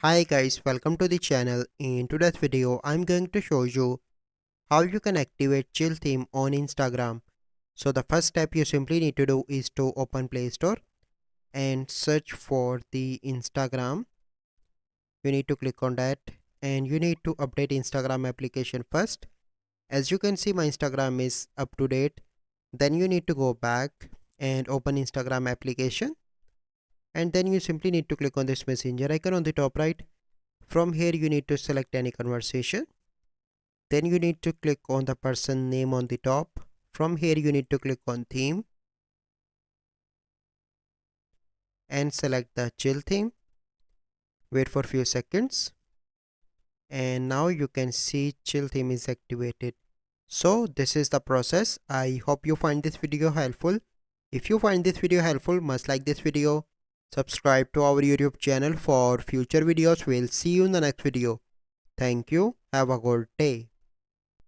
Hi guys, welcome to the channel. In today's video, I'm going to show you how you can activate chill theme on Instagram. So the first step you simply need to do is to open Play Store and search for the Instagram. You need to click on that and you need to update Instagram application first. As you can see, my Instagram is up to date. Then you need to go back and open Instagram application, and then you simply need to click on this messenger icon on the top right. From here you need to select any conversation. Then you need to click on the person name on the top. From here you need to click on theme and select the chill theme. Wait for few seconds and now you can see chill theme is activated. So this is the process. I hope you find this video helpful. If you find this video helpful, must like this video, subscribe to our YouTube channel for future videos. We'll see you in the next video. Thank you. Have a good day.